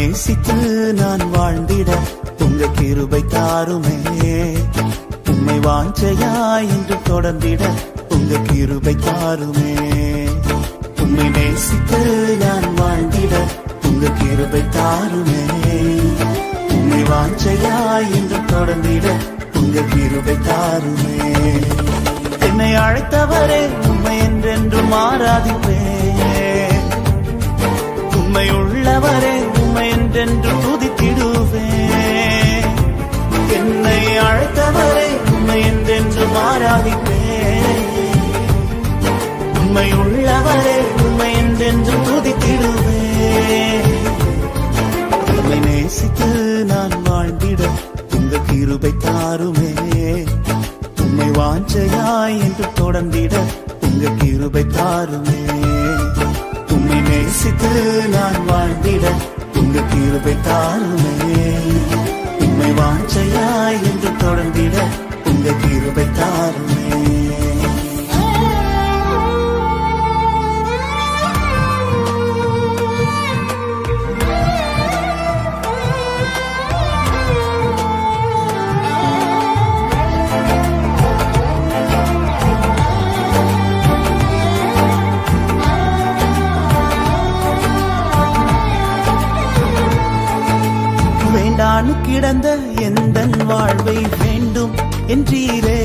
நேசித்து நான் வாழ்ந்திட உங்க கிருபை தாருமே. உம்மை வாஞ்சையாய் என்று தொடர்ந்திட உங்க கிருபை தாருமே. உம்மை நேசித்து நான் வாழ்ந்திட உங்க கிருபை தாருமே. உம்மை வாஞ்சையாய் என்று தொடர்ந்திட உங்க கிருபை தாருமே. என்னை அழைத்தவரே உம்மை என்றென்றும் ஆராதிப்பேன். உம்மை உள்ளவரே உம்மை என்றென்று துதித்திடுவேன். என்னை அழைத்தவரே உம்மை என்றென்றும் ஆராதிப்பேன். உம்மை உள்ளவரே உம்மை என்றென்று துதித்திடுவேன். உம்மை நேசித்து நான் வாழ்ந்திட உங்க கிருபை தாருமே. உம்மை வாஞ்சையாய் என்று தொடர்ந்திட உங்க கிருபை தாருமே. உம்மை நேசித்து நான் வாழ்ந்திட உங்க கிருபை தாருமே. உம்மை வாஞ்சையாய் என்று தொடர்ந்திட உங்க கிருபை தாருமே. வேண்டானு கிடந்த எந்தன் வாழ்வை வேண்டும் என்றீரே.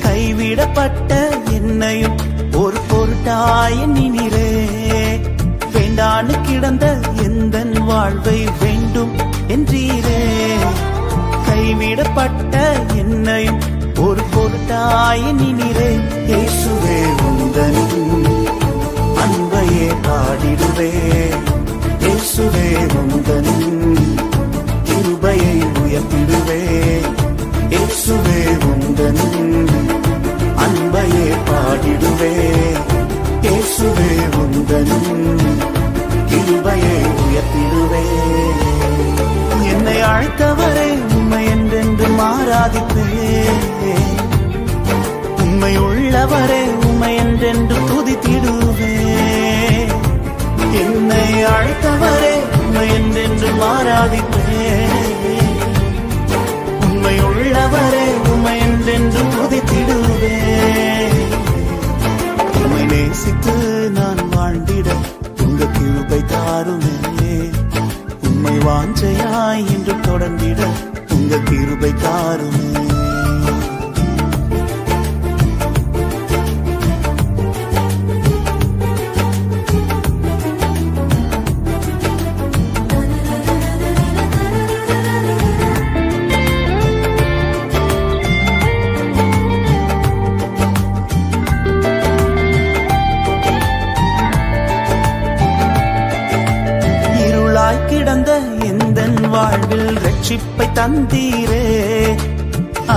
கைவிடப்பட்ட என்னையும் ஒரு பொருட்டாய் எண்ணினீரே. வேண்டானு கிடந்த எந்தன் வாழ்வை வேண்டும் என்றீரே. கைவிடப்பட்ட என்னையும் ஒரு பொருட்டாய் எண்ணினீரே. இயேசுவே உந்தன் அன்பையே பாடிடுவே. இயேசுவே உந்தன் கிருபையை உயர்த்திடுவே. இயேசுவே உந்தன் அன்பையே பாடிடுவே. இயேசுவே உந்தன் கிருபையை உயர்த்திடுவே. என்னை அழைத்தவரே உம்மை என்றென்றும் ஆராதிப்பேன். உம்மை உள்ளவரே உம்மை என்றென்று துதித்திடுவேன். என்னை அழைத்தவரே உம்மை என்றென்றும் ஆராதிப்பேன். உம்மை உள்ளவரே உம்மை என்றென்று துதித்திடுவேன். உம்மை நேசித்து நான் வாழ்ந்திட உங்க கிருபை தாருமே. உம்மை வாஞ்சையாய் என்று தொடர்ந்திட உங்க கிருபை தாருமே. கிடந்த எந்தன் வாழ்வில் ரட்சிப்பை தந்தீரே.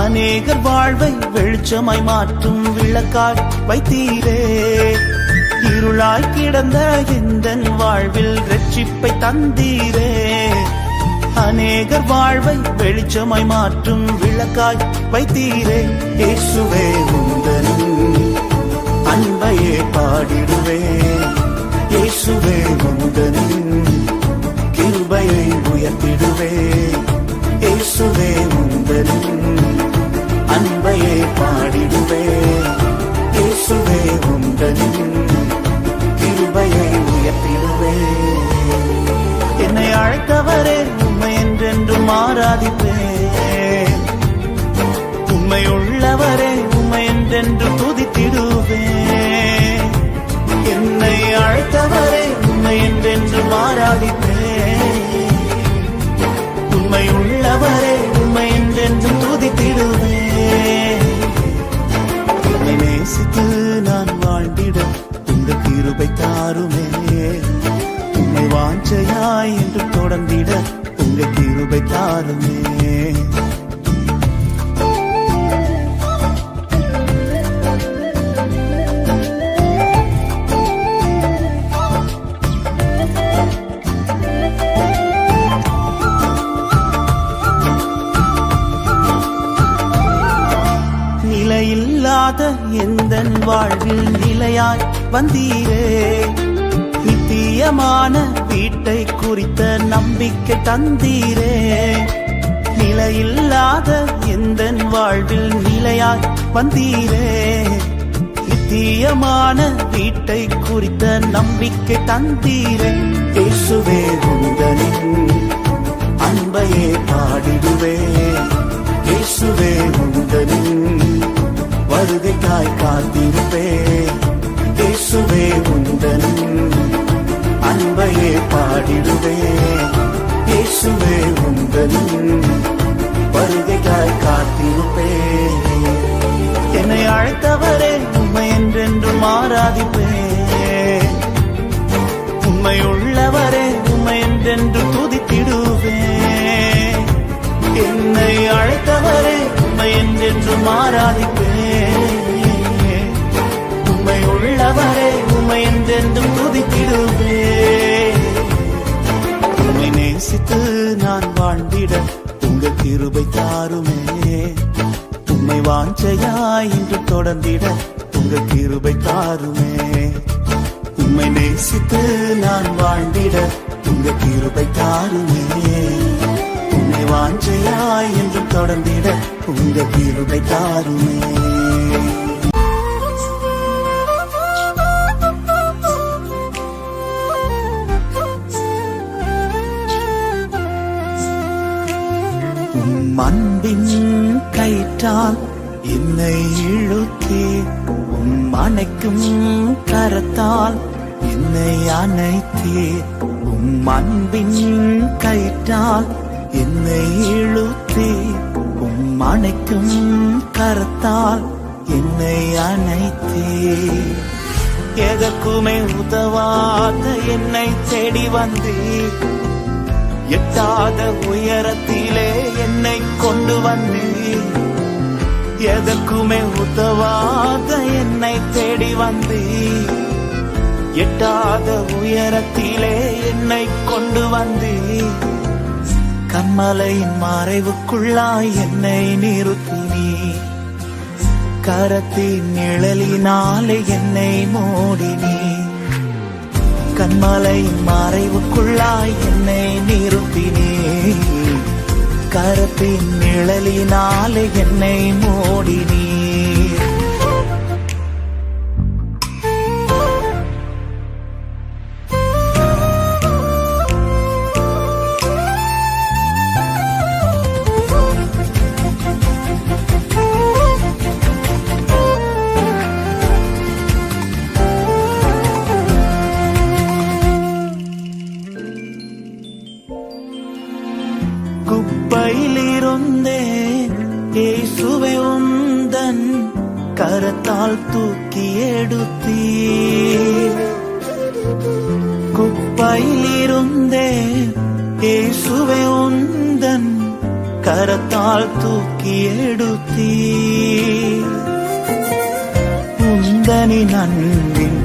அநேகர் வாழ்வை வெளிச்சமாய் மாற்றும் விளக்காய் வைத்தீரே. இருளாய் கிடந்த எந்தன் வாழ்வில் ரட்சிப்பை தந்தீரே. அநேகர் வாழ்வை வெளிச்சமாய் மாற்றும் விளக்காய் வைத்தீரே. இயேசுவே உந்தன் அன்பையே பாடிடுவே. இயேசுவே உந்தன் கிருபையை உயர்த்திடுவே. இயேசுவே உந்தன் அன்பையே பாடிடுவே. இயேசுவே உந்தன் கிருபையை உயர்த்திடுவே. என்னை அழைத்தவரே உம்மை என்றென்றும் ஆராதிப்பேன். உம்மை உள்ளவரே உம்மை என்றென்று துதித்திடுவேன். என்னை அழைத்தவரே உம்மை என்றென்றும் ஆராதிப்பேன். உம்மை உள்ளவரே உம்மை என்றென்றும் துதித்திடுவேன். உம்மை நேசித்து நான் வாழ்ந்திட உங்க கிருபை தாருமே. உம்மை வாஞ்சையாய் என்று தொடர்ந்திட உங்க கிருபை தாருமே. நிலையில்லாத எந்தன் வாழ்வில் நிலையாய் வந்தீரே. நித்தியமான வீட்டை குறித்த நம்பிக்கை தந்தீரே. நிலையில்லாத எந்தன் வாழ்வில் நிலையாய் வந்தீரே. நித்தியமான வீட்டை குறித்த நம்பிக்கை தந்தீரே. இயேசுவே உந்தனின் அன்பையே பாடிடுவே. இயேசுவே உந்தனின் வருகைக்காய் காத்திருப்பே. இயேசுவே உந்தனின் அன்பையே பாடிடுவே. இயேசுவே உந்தனின் வருகைக்காய் காத்திருப்பே. என்னை அழைத்தவரே உம்மை என்றென்றும் ஆராதிப்பே. உம்மை உள்ளவரே உம்மை என்றென்று துதித்திடுவே. என்னை அழைத்தவரே உம்மை என்றென்றும் ஆராதிப்பே. உம்மை உள்ளவரே உம்மை என்றென்றும் துதித்திடுவே. உம்மை நேசித்து நான் வாழ்ந்திட உங்கள் கிருபை தாருமே. உம்மை வாஞ்சையாய் இன்று தொடர்ந்திட உங்கள் கிருபை தாருமே. உம்மை நேசித்து நான் வாழ்ந்திட உங்கள் கிருபை தாருமே. உம்மை வாஞ்சையாய் இன்று தொடர்ந்திட உங்கள் கிருபை தாருமே. அன்பின் கயிற்றால் என்னை இழுத்தே. அணைக்கும் கரத்தால் என்னை அணைத்தே. அன்பின் கயிற்றால் என்னை இழுத்தே. அணைக்கும் கரத்தால் என்னை அணைத்தே. எதற்குமே உதவாத என்னை தேடி வந்தே. எட்டாத உயரத்திலே என்னை கொண்டு வந்தீர். எதற்குமே உதவாத என்னை தேடி வந்தீர். எட்டாத உயரத்திலே என்னை கொண்டு வந்தீர். கண்மலையின் மறைவுக்குள்ளாய் என்னை நிறுத்தினீர். கரத்தின் நிழலினாலே என்னை மூடினீர். கண்மலையின் மறைவுக்குள்ளாய் என்னை நிறுத்தினே. கரத்தின் நிழலினாலே என்னை மூடினே. குப்பையிலிருந்தே இயேசுவே உந்தன் கரத்தால் தூக்கி எடுத்தீர். குப்பையிலிருந்தே இயேசுவே உந்தன் கரத்தால் தூக்கி எடுத்தீர். உந்தனின் அன்பின்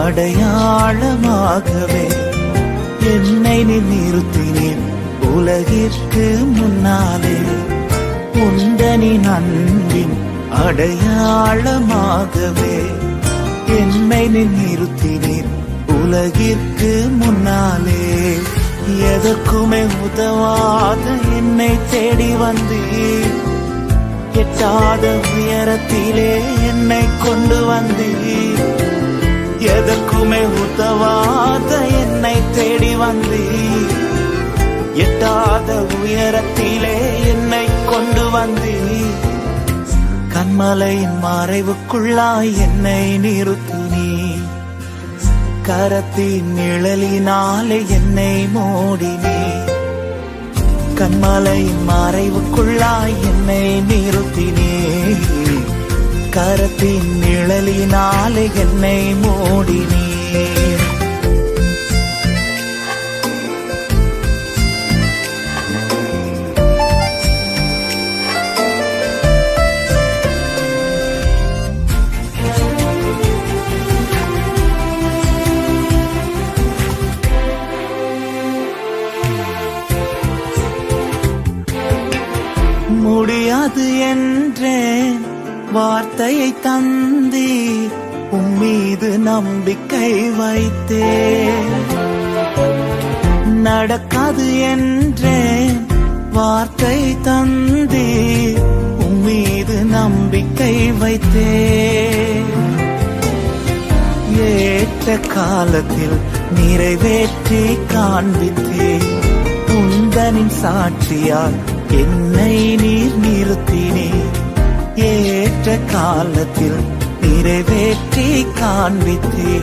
அடையாளமாகவே என்னை நிறுத்தினேன் உலகிற்கு முன்னாலே. உந்தனின் அன்பின் அடையாளமாகவே என்னை நிறுத்தினேன் உலகிற்கு முன்னாலே. எதற்குமே உதவாத என்னை தேடி வந்தீர். எட்டாத உயரத்திலே என்னை கொண்டு வந்தீர். எதற்குமே உதவாத என்னை தேடி வந்தீர். எட்டாத உயரத்திலே என்னை கொண்டு வந்தீர். கண்மலையின் மறைவுக்குள்ளாய் என்னை நிறுத்தினீர். கரத்தின் நிழலினாலே என்னை மூடினீர். கண்மலையின் மறைவுக்குள்ளாய் என்னை நிறுத்தினீர். கரத்தின் நிழலினாலே என்னை மூடினீர். முடியாது என்றேன் வார்த்தையை தந்தீர். உம்மீது நம்பிக்கை வைத்தேன். நடக்காது என்றேன் வார்த்தை தந்தே உம்மீது நம்பிக்கை வைத்தேன். ஏற்ற காலத்தில் நிறைவேற்றி காண்பித்தே உந்தனின் சாட்சியால் என்னை நீர் நிறுத்தினே. ஏற்ற காலத்தில் நிறைவேற்றி காண்பித்தே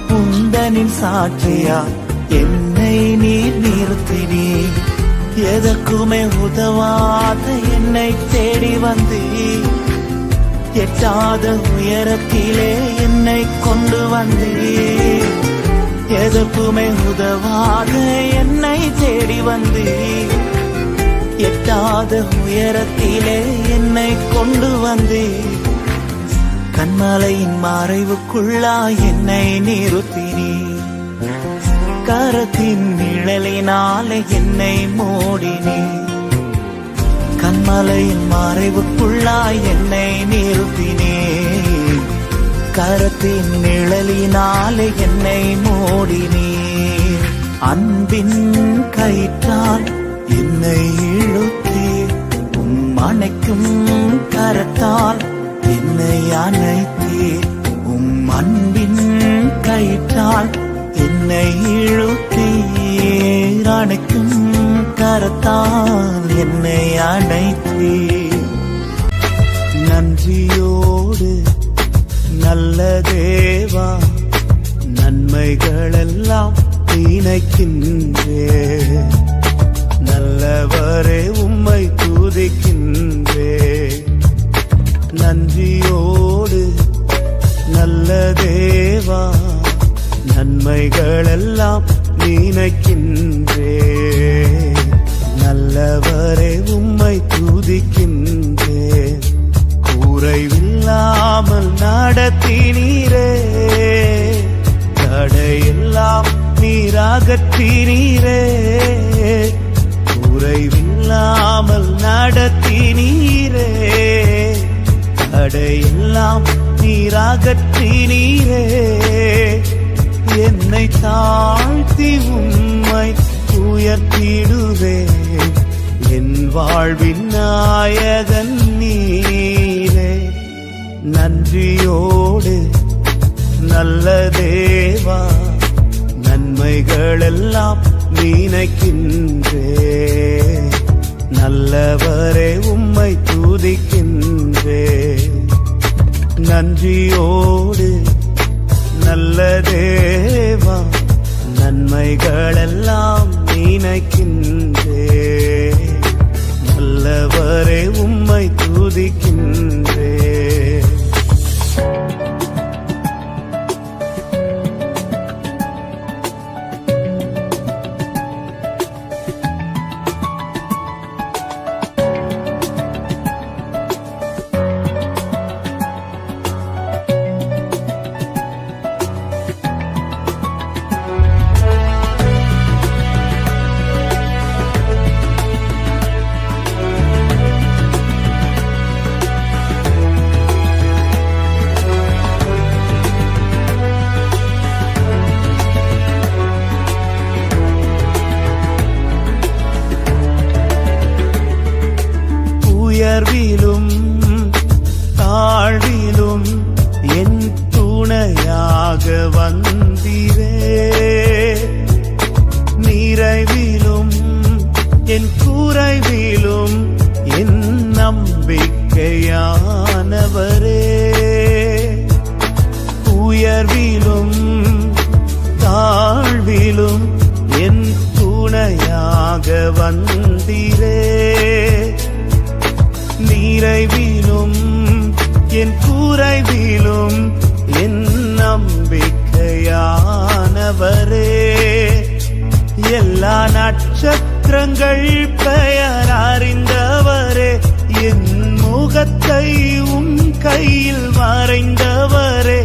உந்தனின் சாட்சியால் என்னை நீர் நிறுத்தினே. எதற்குமே உதவாத என்னை தேடி வந்தே எட்டாத உயரத்திலே என்னை கொண்டு வந்தே. எதற்குமே உதவாத என்னை தேடி வந்தே எட்டாத உயரத்திலே என்னை கொண்டு வந்தே. கண்மலையின் மறைவுக்குள்ளா என்னை நிறுத்தினே. கரத்தின் நிழலினாலே என்னை மூடினே. கண்மலையின் மறைவுக்குள்ளாய் என்னை நிறுத்தினே. கரத்தின் நிழலினாலே என்னை மூடினே. அன்பின் கயிற்றால் என்னை இழுத்தே அணைக்கும் கரத்தால் என்னை அணைத்தே. அன்பின் கயிற்றால் என்னை இழுத்தீர் அணைக்கும் கரத்தால் என்னை அணைத்தீர். நன்றியோடு நல்ல தேவா நன்மைகளெல்லாம் நினைக்கின்றே. நல்லவரே உம்மை துதிக்கின்றே. நன்றியோடு நல்ல தேவா நன்மைகளெல்லாம் நினைக்கின்றே. நல்லவரே உம்மை துதிக்கின்றே. குறைவில்லாமல் நடத்தினீரே. தடையெல்லாம் நீராகற்றினீரே. குறைவில்லாமல் நடத்தினீரே. தடையெல்லாம் நீராகற்றினீரே. என்னை தாழ்த்தி உம்மை உயர்த்திடுவே. என் வாழ்வின் நாயகன் நீரே. நன்றியோடு நல்ல தேவா நன்மைகளெல்லாம் நினைக்கின்றே. நல்லவரே உம்மை துதிக்கின்றே. நன்றியோடு நல்ல தேவா நன்மைகளெல்லாம் நினைக்கின்றே. நல்லவரே உம்மை துதிக்கின்றே. உயர்விலும் தாழ்விலும் என் துணையாக வந்தீரே. நிறைவிலும் என் குறைவிலும் என் நம்பிக்கையானவரே. உயர்விலும் தாழ்விலும் என் துணையாக வந்தீரே. நிறைவிலும் என் குறைவிலும் என் நம்பிக்கையானவரே. எல்லா நட்சத்திரங்கள் பெயர் அறிந்தவரே. என் முகத்தை உம் கையில் வரைந்தவரே.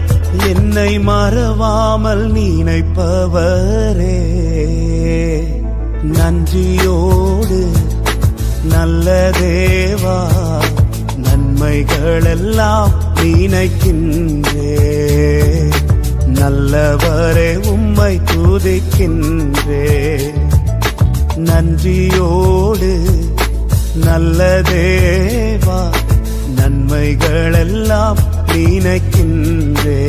என்னை மறவாமல் நினைப்பவரே. நன்றியோடு நல்ல தேவா நன்மைகளெல்லாம் நினைக்கின்றே. நல்லவரே உம்மை துதிக்கின்றே. நன்றியோடு நல்ல தேவா நன்மைகளெல்லாம் நினைக்கின்றே.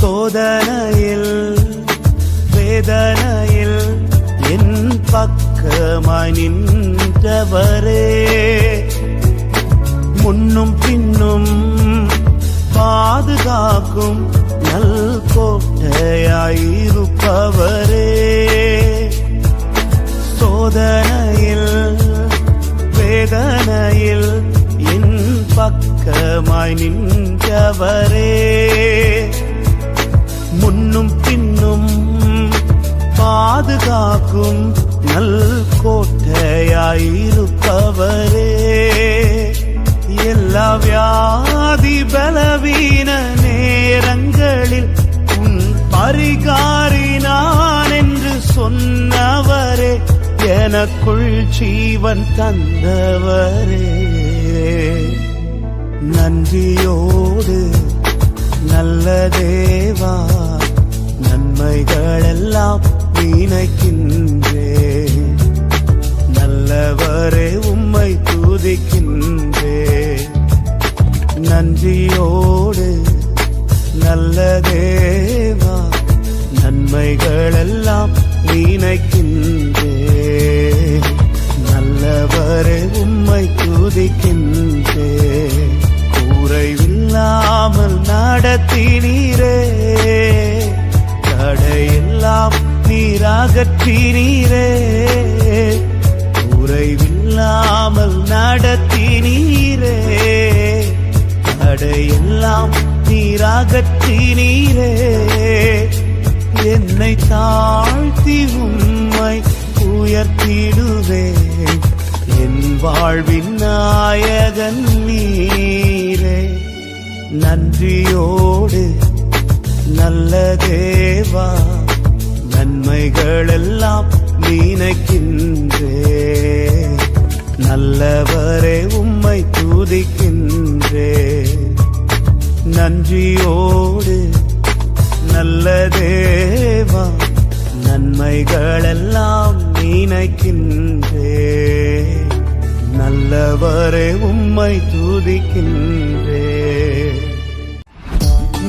சோதனையில் வேதனையில் என் பக்கமாய் நின்றவரே, முன்னும் பின்னும் பாதுகாக்கும் நல் கோட்டையாயிருப்பவரே. சோதனையில் வேதனையில் என் பக்கமாய் நின்றவரே, முன்னும் பின்னும் பாதுகாக்கும் நல் கோட்டையாயிருப்பவரே. எல்லா வியாதி பலவீன நேரங்களில் உன் பரிகாரி நான் என்று சொன்னவரே, எனக்குள் ஜீவன் தந்தவரே. நன்றியோடு நல்ல தேவா நன்மைகளெல்லாம் நினைக்கின்றே. நல்லவரே உம்மை துதிக்கின்றே. நன்றியோடு நல்ல தேவா நன்மைகளெல்லாம் நினைக்கின்றே. நல்லவரே உம்மை துதிக்கின்றே. குறைவில்லாமல் நடத்தினீரே, தடையெல்லாம் நீராகற்றினீரே. குறைவில்லாமல் நடத்தினீரே, தடையெல்லாம் நீராகற்றினீரே. என்னை தாழ்த்தி உம்மை உயர்த்திடுவேன், என் வாழ்வின் நாயகன் நீரே. நன்றியோடு நல்ல தேவா நன்மைகளெல்லாம் நினைக்கின்றே. நல்லவரே உம்மை துதிக்கின்றே. நன்றியோடு நல்ல தேவா நன்மைகளெல்லாம் நினைக்கின்றே. நல்லவரே உம்மை துதிக்கின்றே.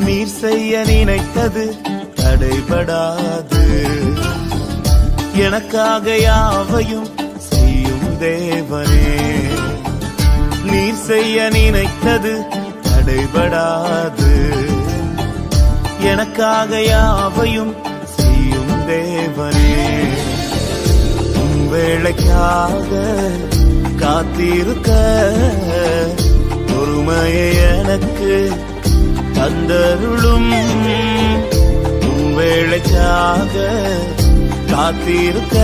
நீர் செய்ய நினைத்தது தடைபடாது, எனக்காக யாவையும் செய்யும் தேவனே. நீர் செய்ய நினைத்தது தடைபடாது, எனக்காக யாவையும் செய்யும் தேவனே. உம் வேளைக்காக காத்திருக்க பொறுமையை எனக்கு தந்தருளும். உம் வேளைக்காக காத்திருக்க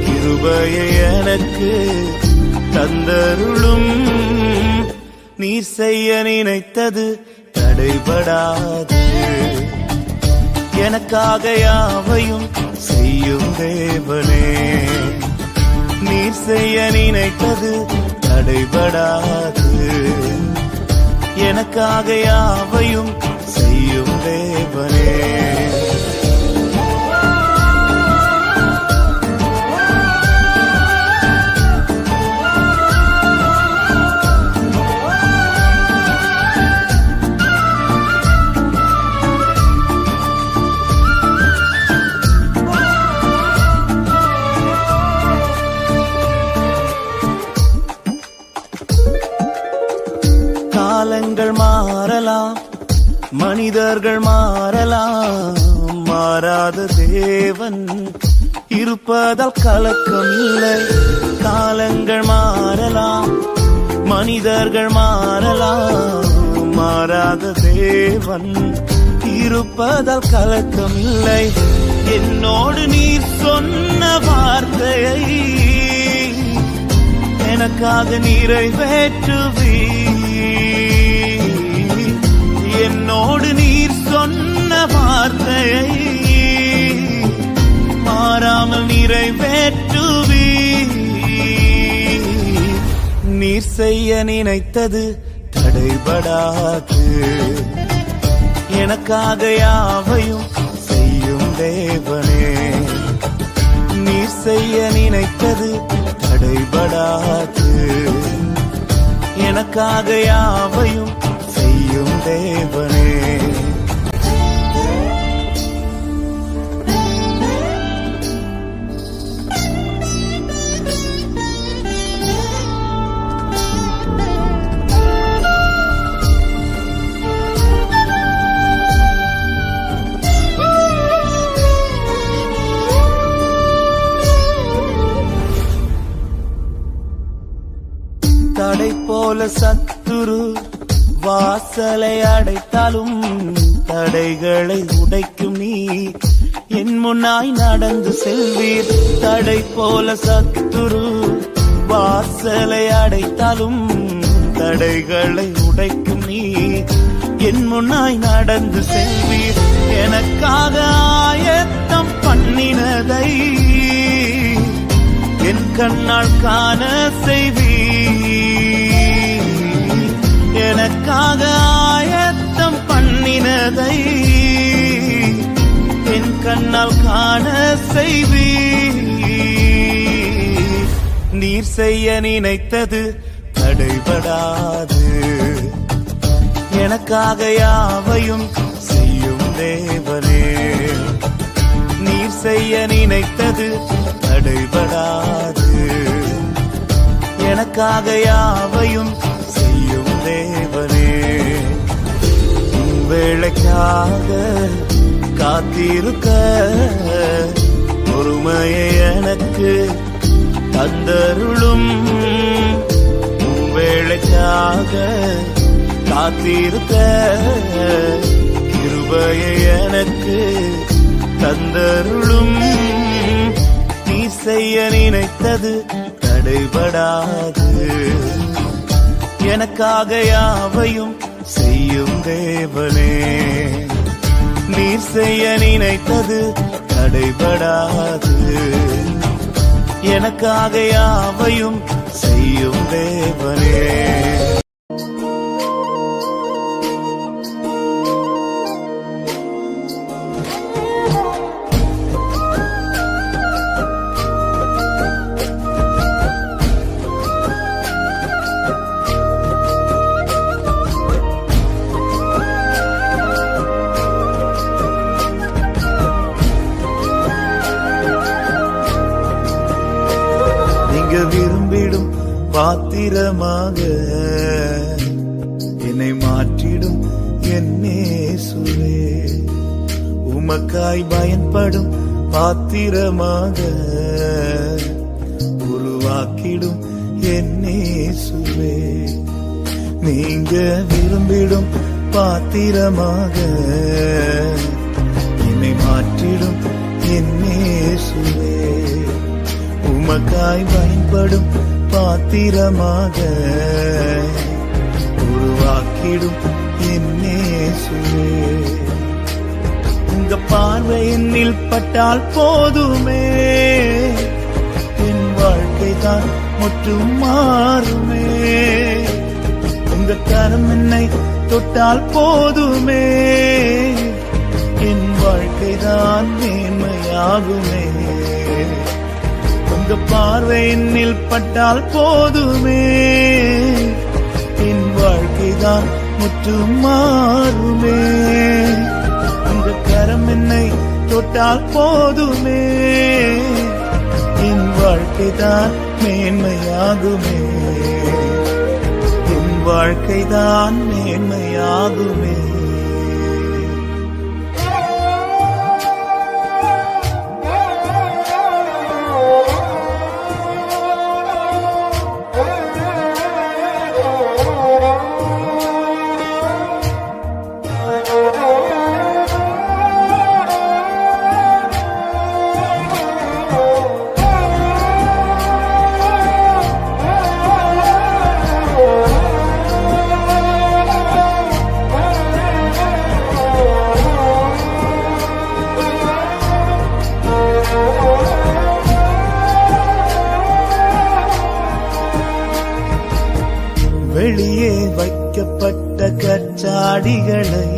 கிருபையை எனக்கு தந்தருளும். நீர் செய்ய நினைத்தது தடைபடாது, எனக்காக யாவையும் செய்யும் தேவனே. நீர் செய்ய நினைத்தது தடைபடாது, எனக்காக யாவையும் செய்யும் தேவனே. காலங்கள் மாறலாம், மனிதர்கள் மாறலாம், மாறாத தேவன் இருப்பதால் கலக்கம் இல்லை. காலங்கள் மாறலாம், மனிதர்கள் மாறலாம், மாறாத தேவன் இருப்பதால் கலக்கம் இல்லை. என்னோடு நீர் சொன்ன வார்த்தையை எனக்காக நிறைவேற்றுவீ. என்னோடு நீர் சொன்ன வார்த்தையை மாறாமல் நிறைவேற்றுவீ. நீர் செய்ய நினைத்தது தடைபடாது, எனக்காக யாவையும் செய்யும் தேவனே. நீர் செய்ய நினைத்தது தடைபடாது, எனக்காக யாவையும் செய்யும் தேவனே. தடை போல சத்துரு வாசலை அடைத்தாலும் தடைகளை உடைக்கும் நீ என் முன்னாய் நடந்து செல்வீர். தடை போல சத்துரு வாசலை அடைத்தாலும் தடைகளை உடைக்கும் நீ என் முன்னாய் நடந்து செல்வீர். எனக்காக ஆயத்தம் பண்ணினதை என் கண்ணால் காண செய்வீர். எனக்காக ஆயத்தம் பண்ணினதை என் கண்ணால் காண செய்வீர். நீர் செய்ய நினைத்தது தடைபடாது, எனக்காக யாவையும் செய்யும் தேவனே. நீர் செய்ய நினைத்தது தடைபடாது, எனக்காக யாவையும் செய்யும் தேவனே. வேளைக்காக காத்திருக்க பொறுமையை எனக்கு தந்தருளும். வேளைக்காக காத்திருக்க கிருபையை எனக்கு தந்தருளும். நீ செய்ய நினைத்தது தடைபடாது, எனக்காக யாவையும் செய்யும் தேவனே. நீர் செய்ய நினைத்தது தடைபடாது, எனக்காக யாவையும் செய்யும் தேவனே. விரும்பிடும் பாத்திரமாக என்னை மாற்றிடும் என்னேசுவே. உமக்காய் பயன்படும் பாத்திரமாக உருவாக்கிடும் என்னேசுவே. நீங்க விரும்பிடும் பாத்திரமாக என்னை மாற்றிடும் என்னேசுவே. உமக்காய் பயன்படும் பாத்திரமாக உருவாக்கிடும் என்னேசுவே. உங்க பார்வை என்னில் பட்டால் போதுமே, என் வாழ்க்கை தான் முற்றும் மாறுமே. உங்க கரம் என்னை தொட்டால் போதுமே, என் வாழ்க்கை தான் மேன்மையாகுமே. உங்க பார்வை என்னில் பட்டால் போதுமே, என் வாழ்க்கைதான் முற்றும் மாறுமே. உங்க கரம் என்னை தொட்டால் போதுமே, என் வாழ்க்கைதான் மேன்மையாகுமே. என் வாழ்க்கைதான் மேன்மையாகுமே. வெளியே வைக்கப்பட்ட கற்சாடிகளை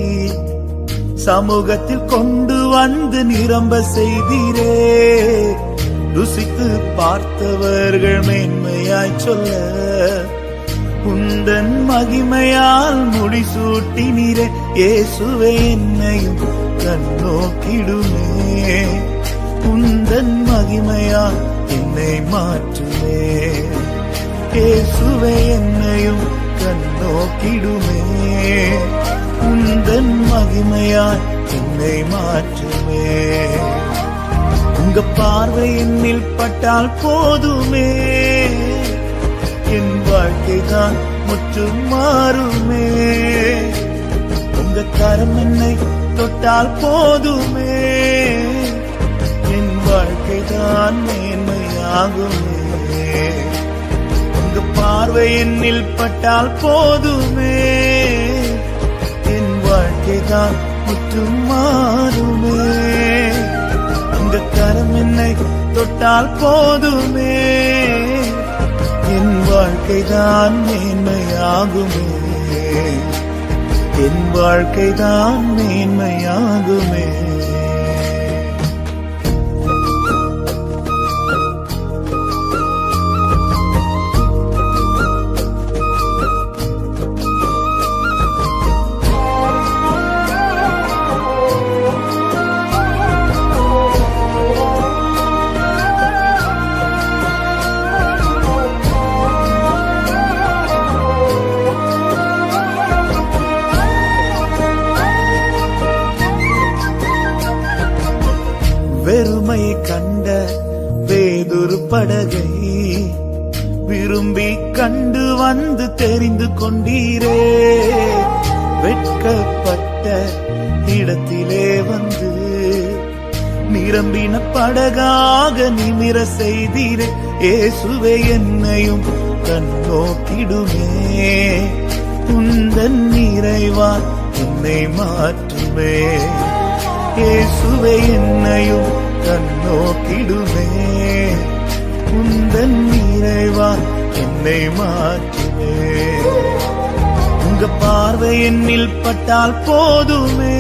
சமூகத்தில் கொண்டு வந்து நிரம்ப செய்தீரே. ருசித்து பார்த்தவர்கள் மேன்மையாய் சொல்ல உந்தன் மகிமையால் முடிசூட்டினீரே. இயேசுவே என்னையும் கண்ணோக்கிடுமே, உந்தன் மகிமையால் என்னை மாற்றுமே. இயேசுவே என்னையும் கண்ணோக்கிடுமே, உந்தன் மகிமையால் என்னை மாற்றுமே. உங்க பார்வை என்னில் பட்டால் போதுமே, என் வாழ்க்கைதான் முற்றும் மாறுமே. உங்க கரம் என்னை தொட்டால் போதுமே, என் வாழ்க்கைதான் மேன்மையாகுமே. உங்க பார்வை என்னில் பட்டால் போதுமே, என் வாழ்க்கைதான் முற்றும் மாறுமே. உங்க கரம் என்னை தொட்டால் போதுமே, என் வாழ்க்கைதான் மேன்மையாகுமே. என் வாழ்க்கைதான் மேன்மையாகுமே. வெறுமை கண்ட வேதொரு படகை விரும்பி கண்டு வந்து தெரிந்து கொண்டீரே. வெட்கப்பட்ட இடத்திலே வந்து நிரம்பின படகாக நிமிர செய்தீரே. இயேசுவே என்னையும் கண்ணோக்கிடுமே, உந்தன் நிறைவால் என்னை மாற்றுமே. இயேசுவே என்னையும் கண்ணோக்கிடுமே, உந்தன் நிறைவால் என்னை மாற்றுமே. உங்க பார்வை என்னில் பட்டால் போதுமே,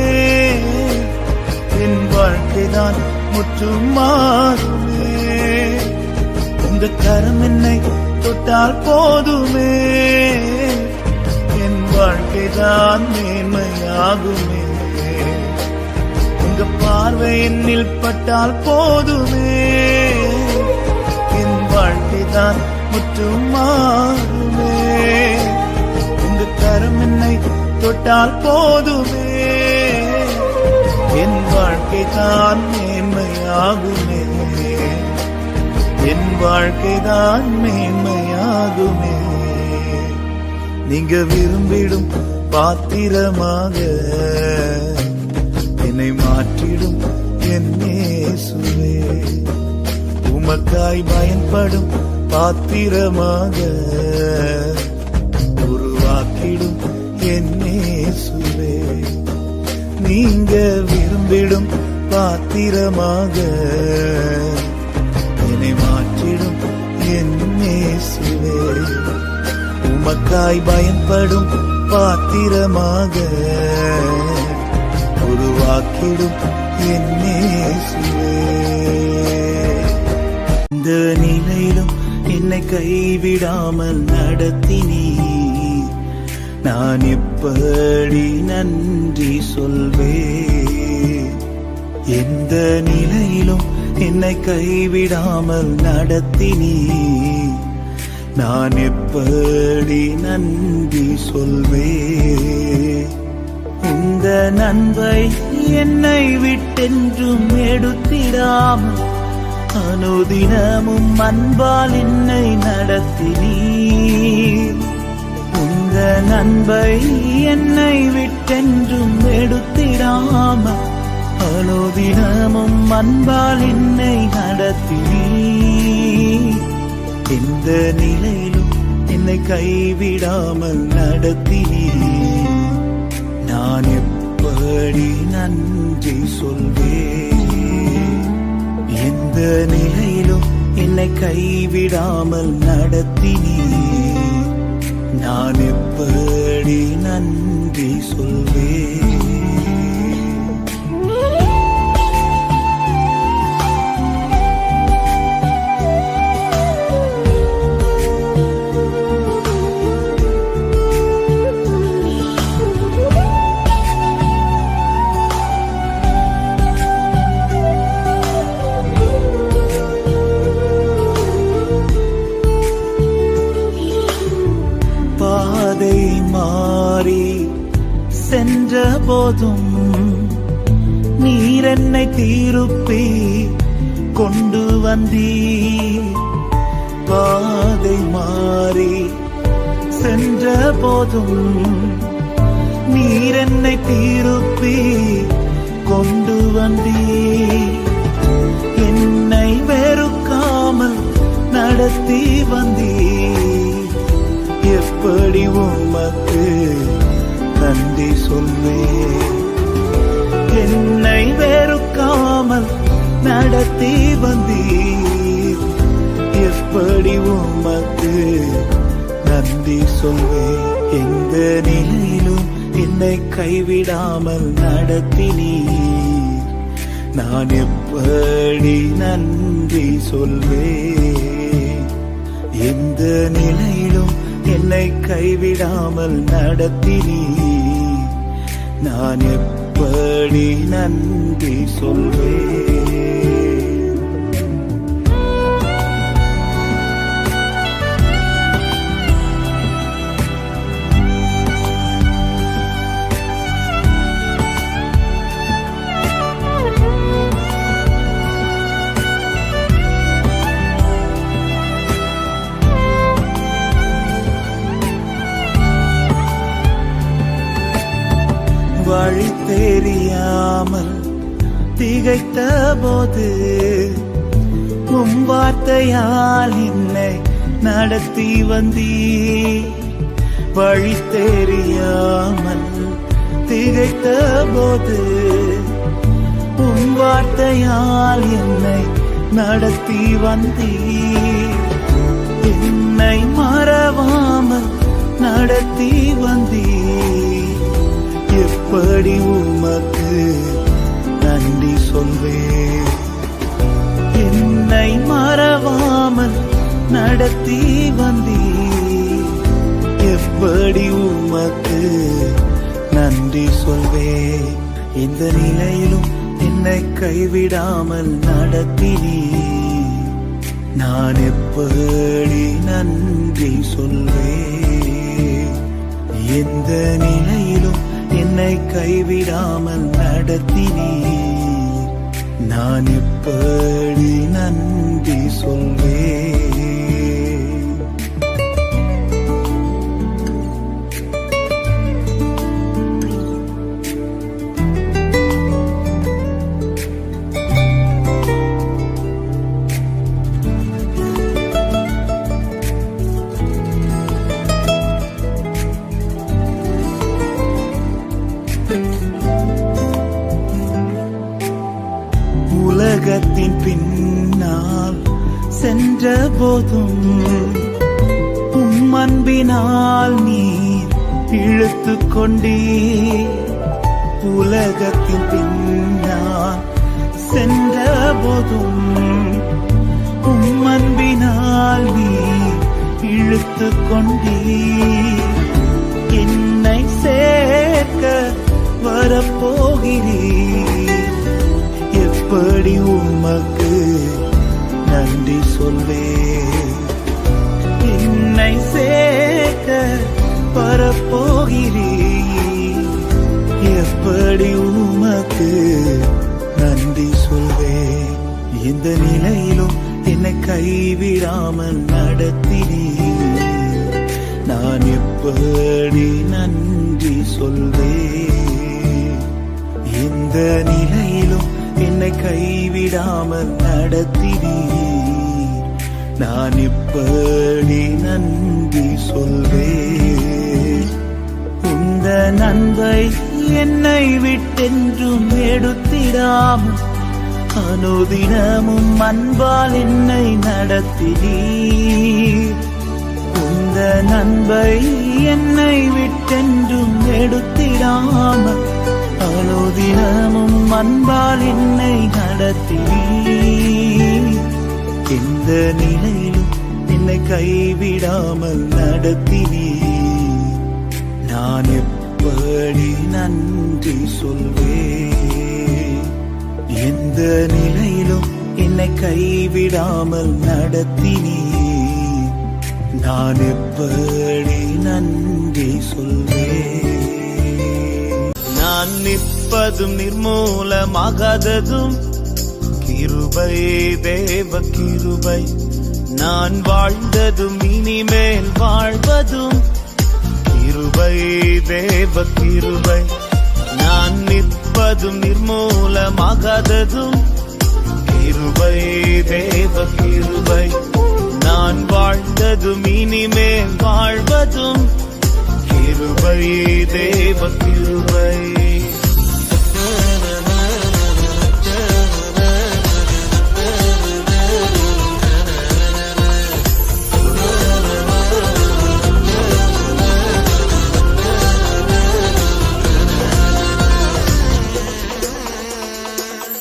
என் வாழ்க்கைதான் முற்றும் மாறுமே. உங்க கரம் என்னை தொட்டால் போதுமே, என் வாழ்க்கைதான் மேன்மையாகுமே. உங்க பார்வை என்னில் பட்டால் போதுமே, என் வாழ்க்கைதான் முற்றும் மாறுமே. உங்க கரம் என்னை தொட்டால் போதுமே, என் வாழ்க்கைதான் மேன்மையாகுமே. என் வாழ்க்கைதான் மேன்மையாகுமே. நீங்க விரும்பிடும் பாத்திரமாக என்னை மாற்றிடும் என் இயேசுவே. உமக்காய் பயன்படும் பாத்திரமாக உருவாக்கிடும் என் இயேசுவே. நீங்க விரும்பிடும் பாத்திரமாக என்னை மாற்றிடும் என் இயேசுவே. உமக்காய் பயன்படும் பாத்திரமாக உருவாக்கிடும் என் இயேசுவே. இந்த நிலையிலும் என்னை கைவிடாமல் நடத்தினீர், நான் எப்படி நன்றி சொல்வேன். எந்த நிலையிலும் என்னை கைவிடாமல் நடத்தினீர், நான் எப்படி நன்றி சொல்வேன். இந்த நன்மை என்னை விட்டென்றும் எடுத்திடாமல் அனுதினமும் அன்பால் என்னை நடத்தினீர். இந்த நன்மை என்னை விட்டென்றும் எடுத்திடாமல் அனுதினமும் அன்பால் என்னை நடத்தினீர். எந்த நிலையிலும் என்னை கைவிடாமல் நடத்தினீர், நான் எப்படி நன்றி சொல்வேன். எந்த நிலையிலும் என்னை கைவிடாமல் நடத்தினீர், நான் எப்படி நன்றி சொல்வேன்? பாதை மாறி சென்ற போதும் நீர் என்னை திருப்பி கொண்டு வந்தீர். பாதை மாறி சென்ற போதும் நீர் என்னை திருப்பி கொண்டு வந்தீர். என்னை வெறுக்காமல் நடத்தி வந்தீர். எப்படி உமக்கு நன்றி சொல்வேன்? என்னை வெறுக்காமல் நடத்தி வந்தீர். எப்படி உமக்கு நன்றி சொல்வேன்? எந்த நிலையிலும் என்னை கைவிடாமல் நடத்தினீர். நான் எப்படி நன்றி சொல்வேன்? எந்த நிலையிலும் என்னை கைவிடாமல் நடத்தினீர். நான் எப்படி நன்றி சொல்வேன்? வழி தெரியாமல் திகைத்த போது உம் வார்த்தையால் என்னை நடத்தி வந்தீர். வழி தெரியாமல் திகைத்த போது உம் வார்த்தையால் என்னை நடத்தி வந்தீர். என்னை மறவாமல் நடத்தி வந்தீர். எப்படி உமக்கு நன்றி சொல்வேன்? என்னை மறவாமல் நடத்தி வந்தீர். எப்படி உமக்கு நன்றி சொல்வேன்? இந்த நிலையிலும் என்னை கைவிடாமல் நடத்தினீர். நான் எப்படி நன்றி சொல்வேன்? எந்த நிலையிலும் என்னை கைவிடாமல் நடத்தினீர். நான் எப்படி நன்றி சொல்வேன்? உலகத்தின் பின்னால் சென்ற போதும் உம் அன்பினால் நீர் இழுத்து கொண்டீர். உலகத்தின் பின்னால் சென்ற போதும் உம் அன்பினால் நீர் இழுத்து கொண்டீர். என்னை சேர்க்க வரப்போகிறீர். எப்படி உமக்கு நன்றி சொல்வேன்? என்னை சேர்க்க வரப்போகிறீர். எப்படி உமக்கு நன்றி சொல்வேன்? எந்த நிலையிலும் என்னை கைவிடாமல் நடத்தினீர். நான் எப்படி நன்றி சொல்வேன்? எந்த நிலையிலும் என்னை கைவிடாமல் நடத்தினீர். நான் எப்படி நன்றி சொல்வேன்? உந்த நன்மை என்னை விட்டென்றும் எடுத்திடாமல் அனுதினமும் அன்பால் என்னை நடத்தினீர். உந்த நன்மை நேற்றென்றும் எடுத்திடாமல் அனுதினமும் அன்பால் என்னை நடத்தினீர். எந்த நிலையிலும் என்னை கைவிடாமல் நடத்தினீர். நான் எப்படி நன்றி சொல்வேன்? எந்த நிலையிலும் என்னை கைவிடாமல் நடத்தினீர். நான் எப்படி நன்றி சொல்வேன்? நான் நிற்பதும் நிர்மூலமாகாததும் கிருபை, தேவ கிருபை. நான் வாழ்ந்ததும் இனிமேல் வாழ்வதும் கிருபை, தேவ கிருபை. நான் நிற்பதும் நிர்மூலமாகாததும் கிருபை, தேவ கிருபை. நான் வாழ்ந்ததும் இனிமேல் வாழ்வதும் கிருபை, தேவ கிருபை.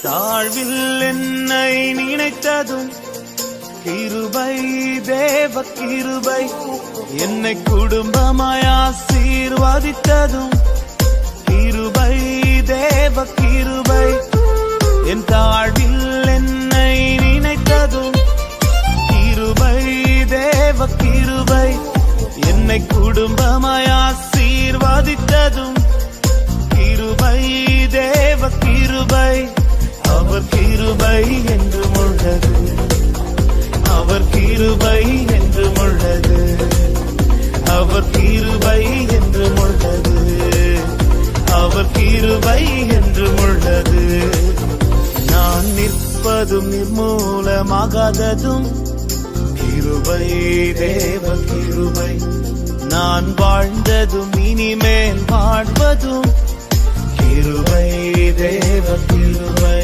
தாழ்வில் என்னை நினைத்ததும் கிருபை, தேவ கிருபை. என்னை குடும்பமாய் ஆசீர்வதித்ததும் கிருபை, தேவ கிருபை. என் தாழ்வில் என்னை நினைத்ததும் கிருபை, தேவ கிருபை. என்னை குடும்பமாய் ஆசீர்வதித்ததும் கிருபை, தேவ கிருபை. அவர் கிருபை என்றும் உள்ளது, அவர் கிருபை என்றும் உள்ளது, அவர் கிருபை என்றும் உள்ளது, அவர் கிருபை என்றும் உள்ளது. நான் நிற்பதும் நிர்மூலமாகாததும் கிருபை, தேவ கிருபை. நான் வாழ்ந்ததும் இனிமேல் வாழ்வதும் கிருபை, தேவ கிருபை.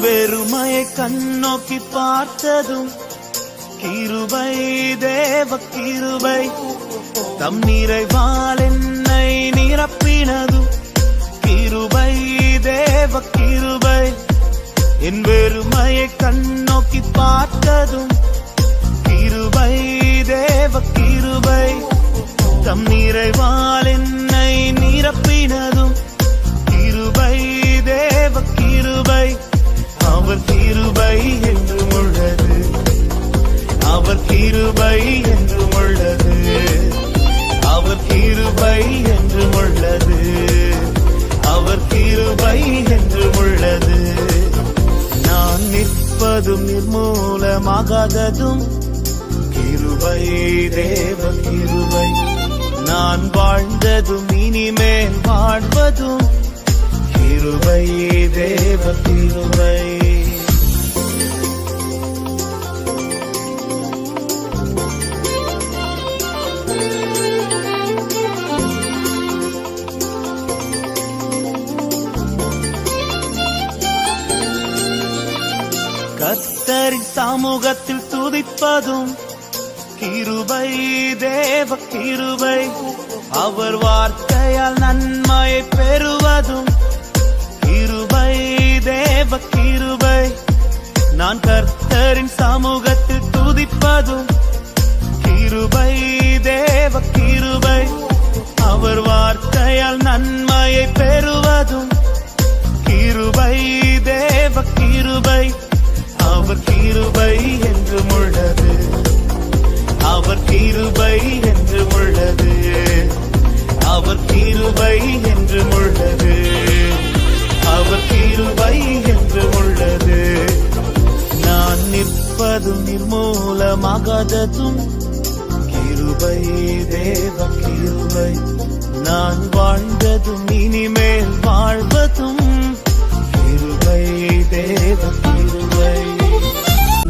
வெறுமையை கண்ணோக்கி பார்த்ததும் கிருபை, தேவ கிருபை. தம் நிறைவால் என்னை நிரப்பினதும் கிருபை, தேவ கிருபை. என் வெறுமையை கண்ணோக்கி பார்த்ததும் கிருபை, தேவ கிருபை. தம் நிறைவால் என்னை நிரப்பினதும் கிருபை, தேவ கிருபை. அவர் கிருபை என்றும் உள்ளது, அவர் கிருபை என்றும் உள்ளது, அவர் கிருபை என்றும் உள்ளது, அவர் கிருபை என்றும் உள்ளது. நான் நிற்பதும் நிர்மூலமாகாததும் கிருபை, தேவ கிருபை. நான் வாழ்ந்ததும் இனிமேல் வாழ்வதும் கிருபை, தேவ கிருபை. கர்த்தரின் சமூகத்தில் துதிப்பதும் கிருபை, தேவ கிருபை. அவர் வார்த்தையால் நன்மையை பெறுவதும் கிருபை, தேவ கிருபை. நான் கர்த்தரின் சமூகத்தில் துதிப்பதும் கிருபை, தேவ கிருபை. அவர் வார்த்தையால் நன்மையை பெறுவதும் கிருபை, தேவ கிருபை. அவர் கிருபை என்றும் உள்ளது, அவர் கிருபை என்றும் உள்ளது, அவர் கிருபை என்றும் உள்ளது, அவர் கிருபை என்றும் உள்ளது. நான் நிற்பதும் நிர்மூலமாகாததும் கிருபை, தேவ கிருபை. நான் வாழ்ந்ததும் இனிமேல் வாழ்வதும் கிருபை, தேவ கிருபை.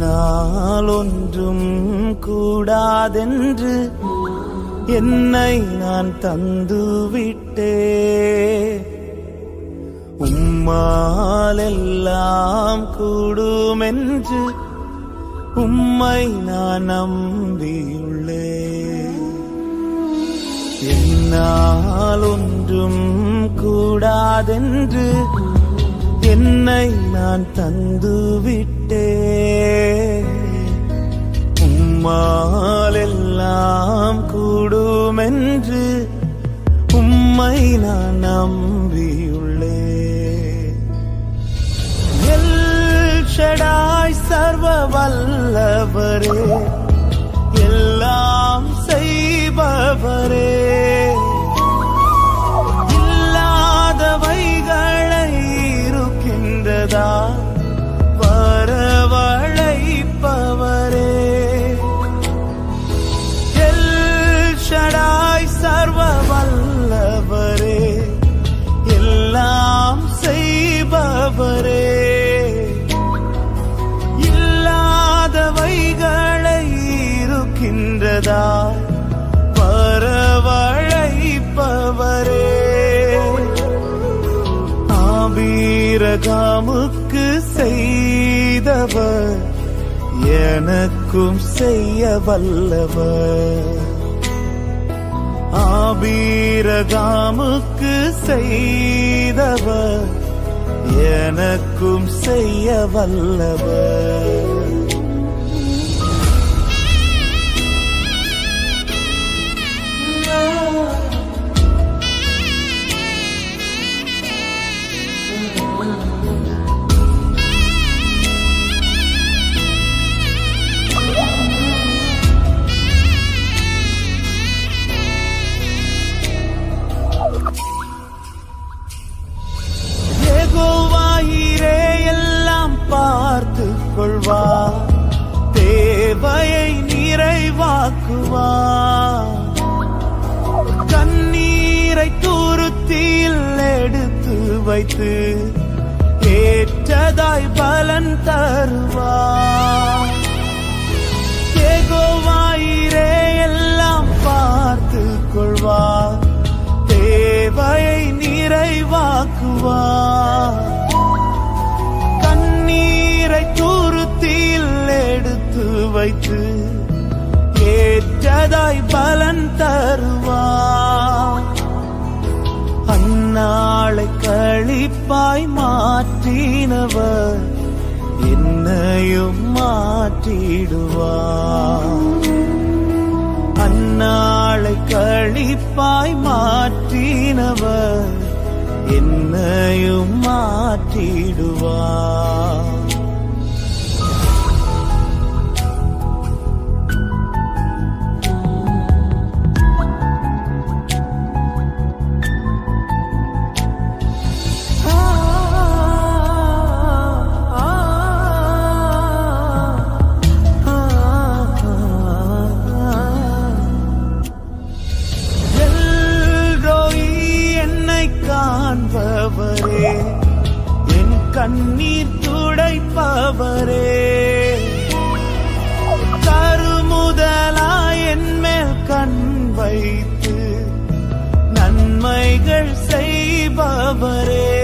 நாள் ஒன்றும் கூடாதென்று என்னை நான் தந்துவிட்டே. உம்மால் எல்லாம் கூடுமென்று உம்மை நான் நம்பியுள்ளே. என்னால் ஒன்றும் கூடாதென்று என்னை நான் தந்துவிட்டே. உம்மால் எல்லாம் கூடுமென்று உம்மை நான் நம்பியுள்ளே. எல் ஷடாய் சர்வ வல்லவரே, எல்லாம் செய்பவரே, இல்லாதவைகளை இருக்கின்றதா வரவழைப்பவரே. எல் ஷடாய் சர்வ வல்லவரே, எல்லாம் செய்பவரே, இல்லாதவைகளை இருக்கின்றதா வரவழைப்பவரே. ஆபிரகாமுக்கு செய்தவர் எனக்கும் செய்ய வல்லவர். ஆபிரகாமுக்கு செய்தவர் எனக்கும் செய்ய வல்லவர். எல்லாம் பார்த்து கொள்வார், தேவையை நிறைவாக்குவார். கண்ணீரை துருத்தியில் எடுத்து வைத்து ஏற்றதாய் பலன் தருவார். யெகோவாயிரே எல்லாம் பார்த்து கொள்வார், தேவையை நிறைவாக்குவார். கண்ணீரை துருத்தியில் எடுத்து வைத்து ஏற்றதாய் பலன் தருவார். அந்நாளை களிப்பாய் மாற்றினவர் என்னையும் மாற்றிடுவார். அந்நாளை களிப்பாய் மாற்றினவர் என்னையும் மாற்றிடுவார். காண்பவரே, என் கண்ணீர் துடைப்பவரே, கருமுதலாய் என் மேல் கண் வைத்து நன்மைகள் செய்பவரே.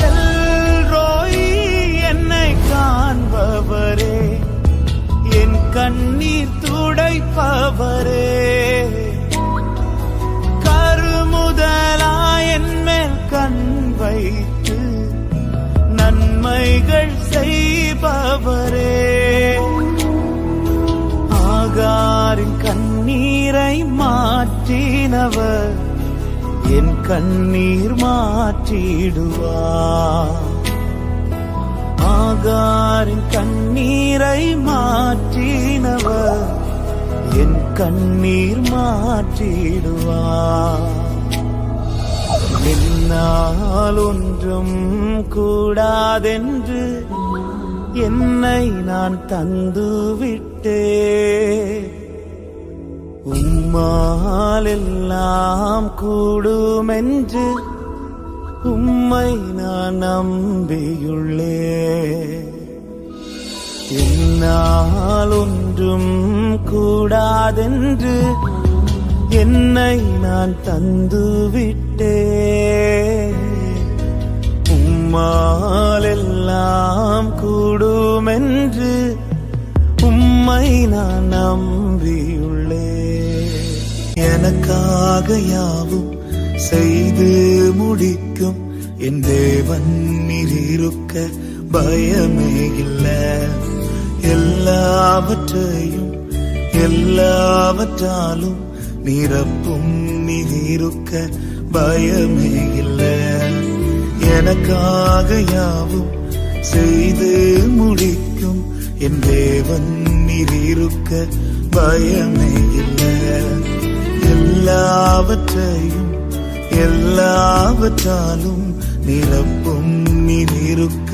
எல்ரோய் என்னை காண்பவரே, என் கண்ணீர் துடைப்பவரே, என் மேல் கண் வைத்து நன்மைகள் செய்பவரே. ஆகாரின் கண்ணீரை மாற்றினவர் என் கண்ணீர் மாற்றிடுவார். ஆகாரின் கண்ணீரை மாற்றினவர் என் கண்ணீர் மாற்றிடுவார். என்னால் ஒன்றும் கூடாதென்று என்னை நான் தந்துவிட்டே. உம்மால் எல்லாம் கூடுமென்று உம்மை நான் நம்பியுள்ளே. என்னால் ஒன்று ஒன்றும் கூடாதென்று என்னை நான் தந்துவிட்டேன். உம்மால் எல்லாம் கூடுமென்று உம்மை நான் நம்பியுள்ளேன். எனக்காக யாவும் செய்து முடிக்கும் என் தேவன் நீர் இருக்க பயமே இல்லை. எல்லாவற்றையும் எல்லாவற்றாலும் நிரப்பும் நீர் இருக்க பயமே இல்லை. எனக்காக யாவும் செய்து முடிக்கும் என் தேவன் நீர் இருக்க பயமே இல்லை. எல்லாவற்றையும் எல்லாவற்றாலும் நிரப்பும் நீர் இருக்க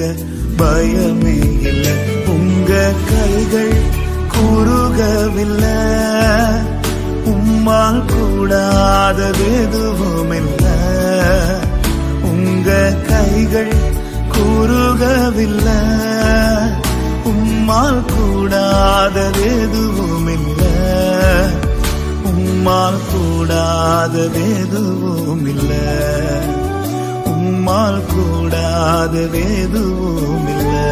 பயமே இல்லை. உங்க கைகள் குறுகவில்லை, உம்மால் கூடாதது எதுவும் இல்லை. உங்க கைகள் குறுகவில்லை, உம்மால் கூடாதது எதுவும் இல்லை. உம்மால் கூடாதது எதுவும் இல்லை. உம்மால் கூடாதது எதுவும் இல்லை.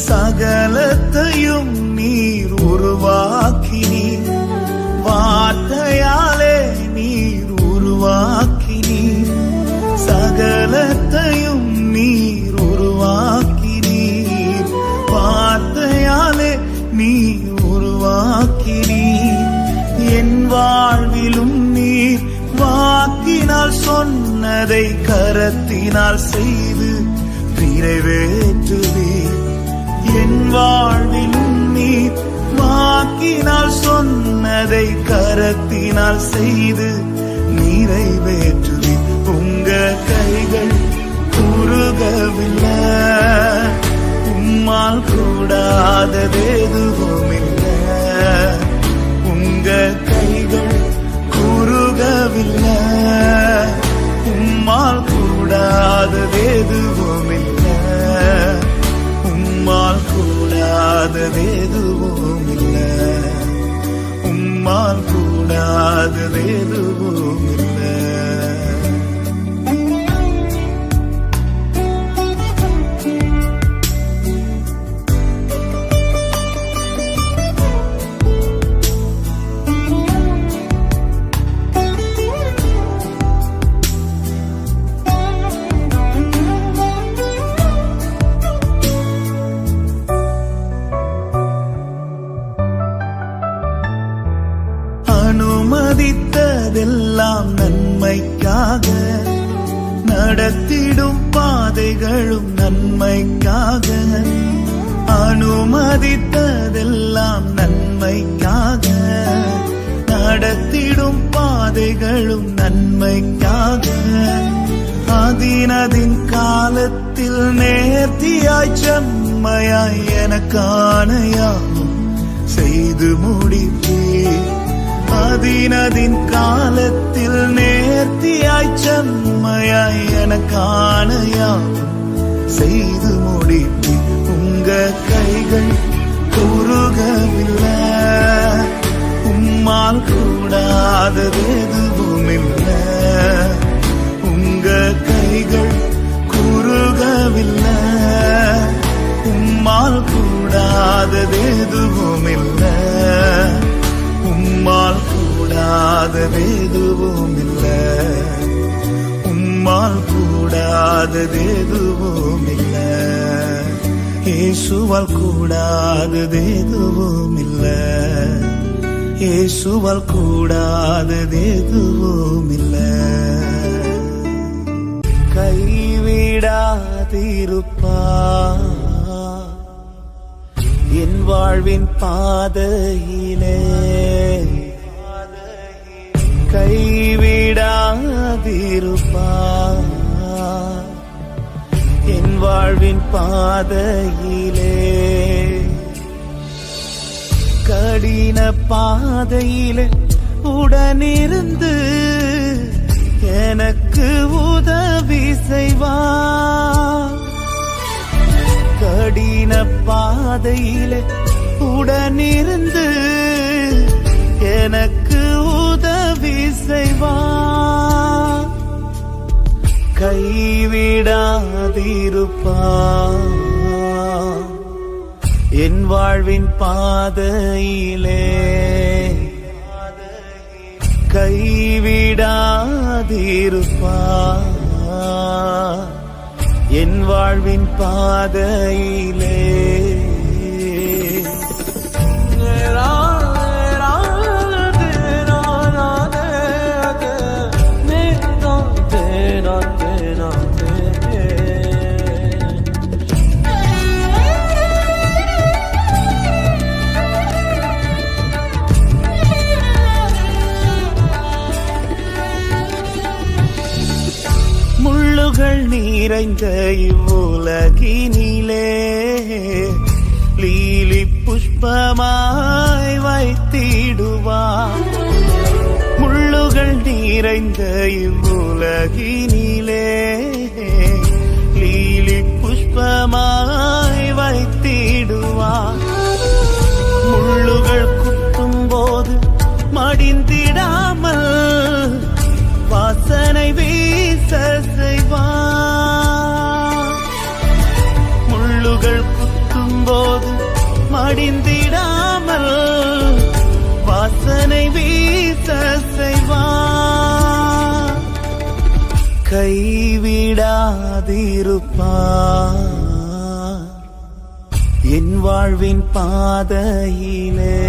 சகலத்தையும் நீர் உருவாக்கினீர், வார்த்தையாலே நீர் உருவாக்கினீர். சகலத்தையும் நீர் உருவாக்கினீர், வார்த்தையாலே நீர் உருவாக்கினீர். என் வாழ்விலும் நீர் வாக்கினால் சொன்னதை கரத்தினால் செய்து நிறைவேற்றுவீர். என் வாழ்விலும் நீர் வாக்கினால் சொன்னதை கரத்தினால் செய்து நிறைவேற்றுவீர். உங்க கைகள் குறுகவில்லை, உம்மால் கூடாதது எதுவும் இல்லை. உங்க கைகள் குறுகவில்லை, உம்மால் கூடாதது எதுவும் இல்லை. உம்மால் கூடாதது எதுவும் இல்லை. உம்மால் கூடாதது எதுவும் இல்லை. அனுமதித்ததெல்லாம் நன்மைக்காக, நடத்திடும் பாதைகளும் நன்மைக்காக. அனுமதித்ததெல்லாம் நன்மைக்காக, நடத்திடும் பாதைகளும் நன்மைக்காக. அதினதின் காலத்தில் நேர்த்தியாய் செம்மையாய் எனக்கான யாவும் செய்து முடிப்பீர். அதினதின் காலத்தில் நேர்த்தியாய் செம்மையாய் எனக்கான யாவும் செய்து முடிப்பீர். உங்க கைகள் குறுகவில்லை, உம்மால் கூடாதது எதுவும் இல்லை. உங்க கைகள் குறுகவில்லை, உம்மால் கூடாதது எதுவும் இல்லை. உம்மால் கூடாதது எதுவும் இல்லை. உம்மால் கூடாதது எதுவும் இல்லை. இயேசுவால் கூடாதது எதுவும் இல்லை. இயேசுவால் கூடாதது எதுவும் இல்லை. கைவிடாதிருப்பார் என் வாழ்வின் பாதையிலே, கைவிடாதிருப்பார் என் வாழ்வின் பாதையிலே. கடின பாதையிலே உடனிருந்து எனக்கு உதவி செய்வார். கடின பாதையிலே உடனிருந்து எனக்கு உதவி செய்வார். கைவிடாதிருப்பார் என் வாழ்வின் பாதையிலே. கைவிடாதிருப்பார் என் வாழ்வின் பாதையிலே. முள்ளுகள் நிறைந்த இவ்வுலகினிலே லீலி புஷ்பமாய் வைத்திடுவார். முள்ளுகள் நிறைந்த இவ்வுலகினிலே லீலி புஷ்பமாய் வைத்திடுவார். முள்ளுகள் குத்தும் போது மடிந்திடாமல் வாசனை வீச செய்வார். முள்ளுகள் குத்தும் போது மடிந்திடாமல் வாசனை வீச செய்வார். கைவிடாதிருப்பார் என் வாழ்வின் பாதையிலே.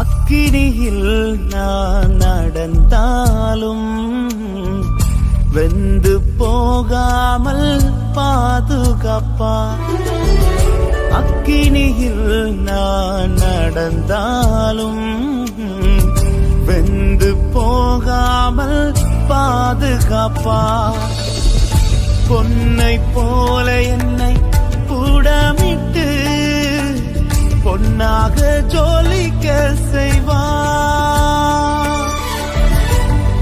அக்கினியில் நான் நடந்தாலும் வெந்து போகாமல் பாதுகாப்பார். அக்கினியில் நான் நடந்தாலும் வெந்து போகாமல் பாதுகாப்பார். பொன்னை போல என்னை புடமிட்டு பொன்னாக ஜொலிக்க செய்வார்.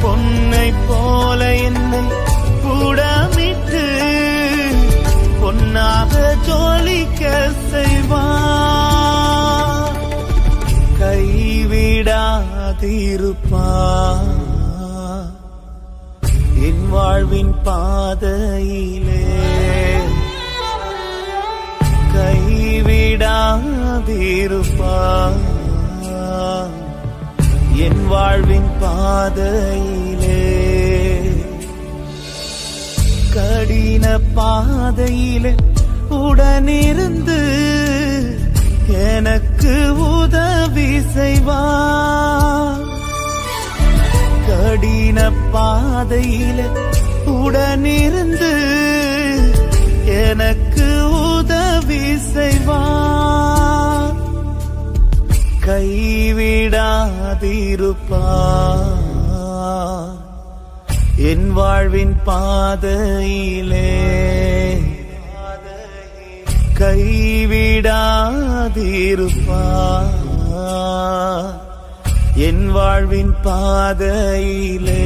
பொன்னை போல என்னை புடமிட்டு பொன்னாக ஜொலிக்க செய்வார். கைவிடாதிருப்பார் என் வாழ்வின் பாதையிலே. கைவிடாதிருப்பார் என் வாழ்வின் பாதையிலே. கடின பாதையிலே உடனிருந்து எனக்கு உதவி செய்வார். கடின பாதையிலே உடனிருந்து எனக்கு உதவி செய்வார். கைவிடாதிருப்பார் என் வாழ்வின் பாதையிலே. கைவிடாதிருப்பார் என் வாழ்வின் பாதையிலே.